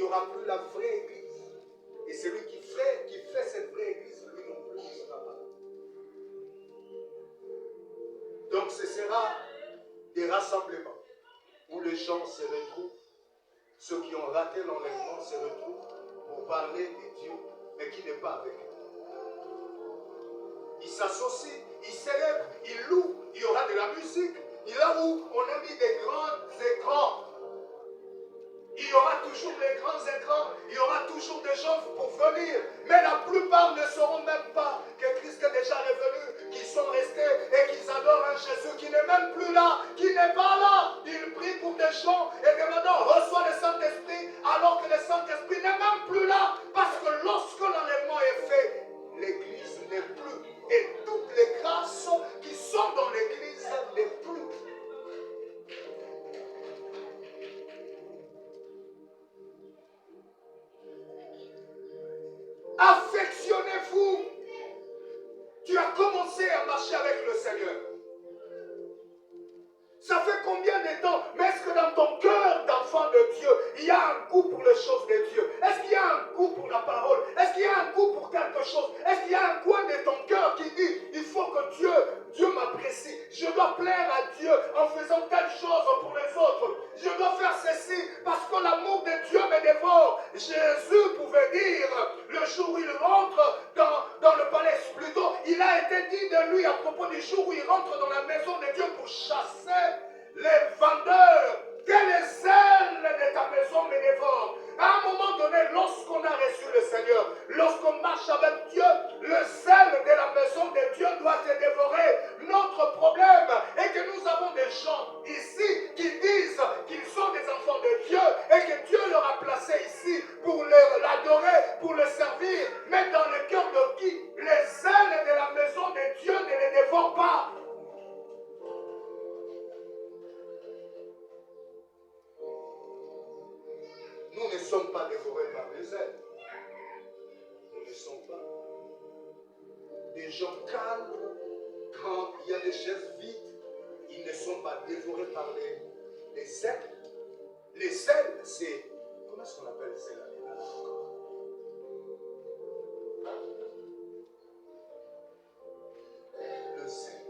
n'y aura plus la vraie église. Et celui qui fait cette vraie église, lui non plus ne sera pas. Donc ce sera des rassemblements où les gens se retrouvent, ceux qui ont raté l'enlèvement se retrouvent pour parler de Dieu, mais qui n'est pas avec eux. Ils s'associent, ils célèbrent, ils louent, il y aura de la musique. Et là où on a mis des grands écrans, il y aura toujours les grands écrans, il y aura toujours des gens pour venir. Mais la plupart ne sauront même pas que Christ est déjà revenu, qu'ils sont restés et qu'ils adorent un Jésus qui n'est même plus là, qui n'est pas là. Ils prient pour des gens et demandant reçois le Saint-Esprit alors que le Saint-Esprit n'est même plus là. Parce que lorsque l'enlèvement est fait, l'Église n'est plus. Et toutes les grâces qui sont dans l'Église n'est plus. Affectionnez-vous. Tu as commencé à marcher avec le Seigneur. Ça fait combien de temps? Mais est-ce que dans ton cœur d'enfant de Dieu, il y a un goût pour les choses de Dieu? Est-ce qu'il y a un goût pour la parole? Est-ce qu'il y a un goût pour quelque chose? Est-ce qu'il y a un coin de ton cœur qui dit, il faut que Dieu m'apprécie. Je dois plaire à Dieu en faisant telle chose pour les autres. Je dois faire ceci parce que l'amour de Dieu me dévore. Jésus pouvait dire, le jour où il rentre dans le palais, plutôt, il a été dit de lui à propos du jour où il rentre dans la maison de Dieu pour chasser les vendeurs, que les ailes de ta maison me dévorent. À un moment donné, lorsqu'on a reçu le Seigneur, lorsqu'on marche avec Dieu, le sel de la maison de Dieu doit te dévorer. Notre problème est que nous avons des gens ici qui disent qu'ils sont des enfants de Dieu et que Dieu leur a placé ici pour l'adorer, pour le servir. Mais dans le cœur de qui les ailes de la maison de Dieu ne les dévorent pas. Nous ne sommes pas dévorés par les ailes. Nous ne sommes pas. Des gens calmes, quand il y a des chaises vides, ils ne sont pas dévorés par les ailes. Les ailes, c'est... Comment est-ce qu'on appelle les ailes? Le zèle.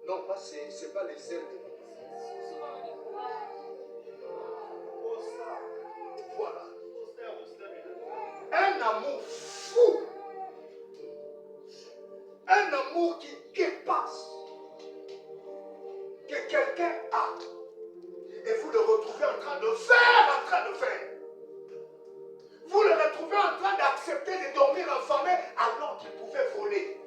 Non, pas c'est pas les ailes. Voilà. Un amour fou. Un amour qui dépasse. Que quelqu'un a. Et vous le retrouvez en train de faire. Vous le retrouvez en train d'accepter de dormir affamé alors qu'il pouvait voler.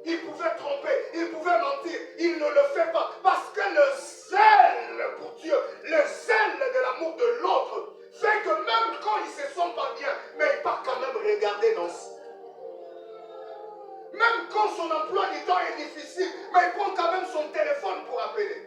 Il pouvait tromper, il pouvait mentir. Il ne le fait pas. Parce que le zèle pour Dieu, le zèle de l'amour de l'autre, fait que même quand ils ne se sentent pas bien, mais il part quand même regarder dans ce... Même quand son emploi du temps est difficile, mais il prend quand même son téléphone pour appeler.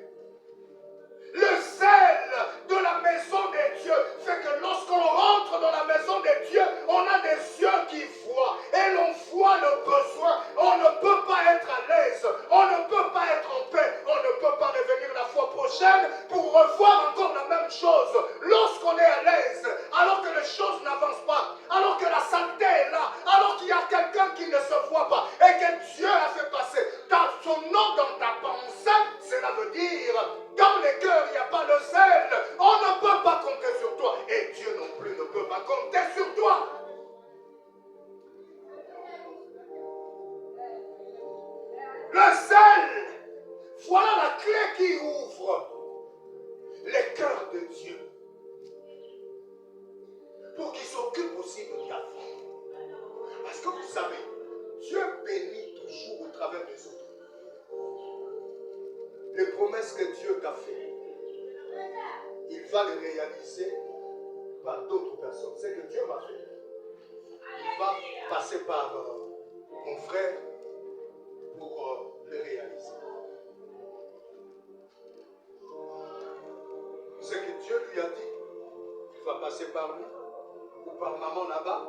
Le zèle de la maison de Dieu fait que lorsqu'on rentre dans la maison de Dieu, on a des yeux qui voient. Et l'on voit le besoin. On ne peut pas être à l'aise. On ne peut pas être en paix. On ne peut pas revenir la fois prochaine pour revoir encore la même chose. Lorsqu'on est à l'aise, alors que les choses n'avancent pas, alors que la santé est là, alors qu'il y a quelqu'un qui ne se voit pas, et que Dieu a fait passer son nom dans ta pensée, cela veut dire, dans les cœurs, il n'y a pas le zèle. On ne peut pas compter sur toi. Et Dieu non plus ne peut pas compter sur toi. Le zèle, voilà la clé qui ouvre les cœurs de Dieu. Pour qu'il s'occupe aussi de ta vie. Parce que vous savez, Dieu bénit toujours au travers des autres. Les promesses que Dieu t'a fait, il va les réaliser par d'autres personnes. C'est que Dieu m'a fait. Il va passer par mon frère pour le réaliser. C'est que Dieu lui a dit, il va passer par lui ou par maman là-bas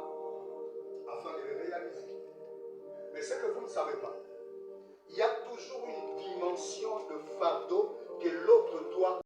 afin de le réaliser. Mais ce que vous ne savez pas, il y a toujours une dimension de fardeau que l'autre doit